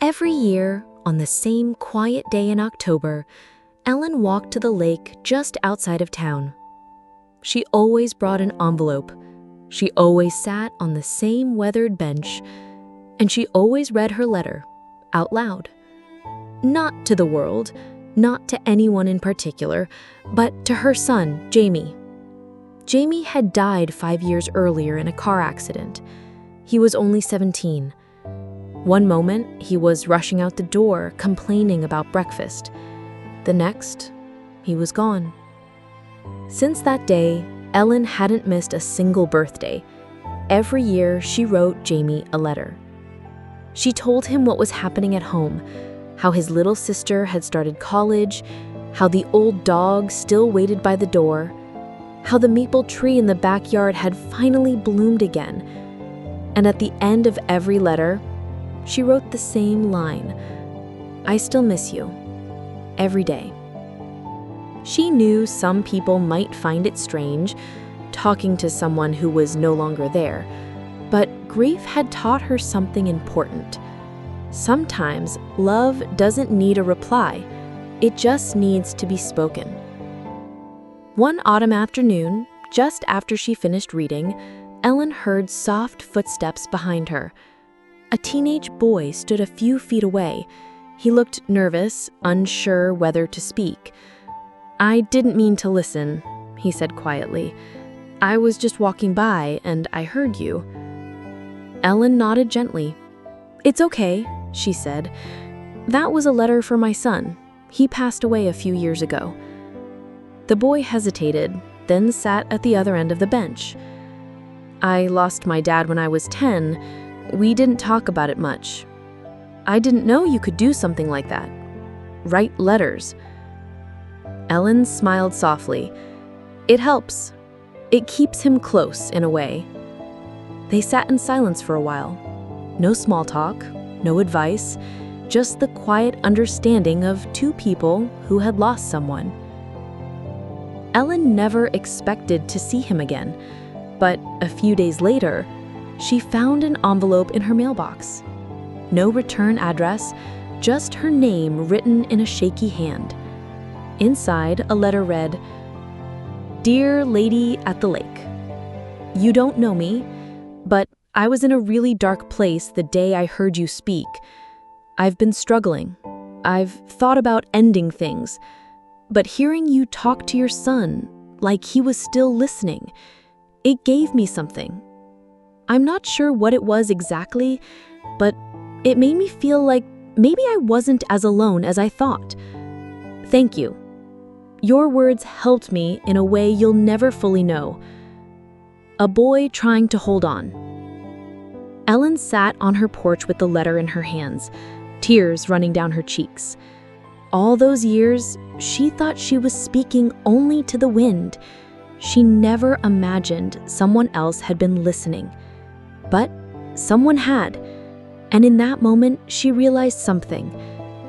Every year, on the same quiet day in October, Ellen walked to the lake just outside of town. She always brought an envelope. She always sat on the same weathered bench, and she always read her letter out loud. Not to the world, not to anyone in particular, but to her son, Jamie. Jamie had died 5 years earlier in a car accident. He was only 17. One moment, he was rushing out the door, complaining about breakfast. The next, he was gone. Since that day, Ellen hadn't missed a single birthday. Every year, she wrote Jamie a letter. She told him what was happening at home, how his little sister had started college, how the old dog still waited by the door, how the maple tree in the backyard had finally bloomed again. And at the end of every letter, she wrote the same line, "I still miss you," every day. She knew some people might find it strange, talking to someone who was no longer there, but grief had taught her something important. Sometimes love doesn't need a reply, it just needs to be spoken. One autumn afternoon, just after she finished reading, Ellen heard soft footsteps behind her. A teenage boy stood a few feet away. He looked nervous, unsure whether to speak. "I didn't mean to listen," he said quietly. "I was just walking by and I heard you." Ellen nodded gently. "It's okay," she said. "That was a letter for my son. He passed away a few years ago." The boy hesitated, then sat at the other end of the bench. "I lost my dad when I was 10. We didn't talk about it much. I didn't know you could do something like that. Write letters." Ellen smiled softly. "It helps. It keeps him close in a way." They sat in silence for a while. No small talk, no advice, just the quiet understanding of two people who had lost someone. Ellen never expected to see him again, but a few days later, she found an envelope in her mailbox. No return address, just her name written in a shaky hand. Inside, a letter read, "Dear Lady at the Lake, you don't know me, but I was in a really dark place the day I heard you speak. I've been struggling. I've thought about ending things, but hearing you talk to your son, like he was still listening, it gave me something. I'm not sure what it was exactly, but it made me feel like maybe I wasn't as alone as I thought. Thank you. Your words helped me in a way you'll never fully know." A boy trying to hold on. Ellen sat on her porch with the letter in her hands, tears running down her cheeks. All those years, she thought she was speaking only to the wind. She never imagined someone else had been listening. But someone had, and in that moment, she realized something.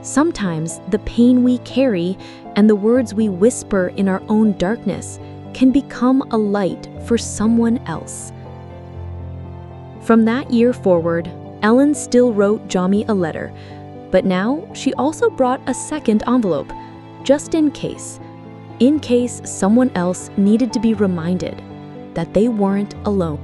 Sometimes the pain we carry and the words we whisper in our own darkness can become a light for someone else. From that year forward, Ellen still wrote Jamie a letter, but now she also brought a second envelope, just in case someone else needed to be reminded that they weren't alone.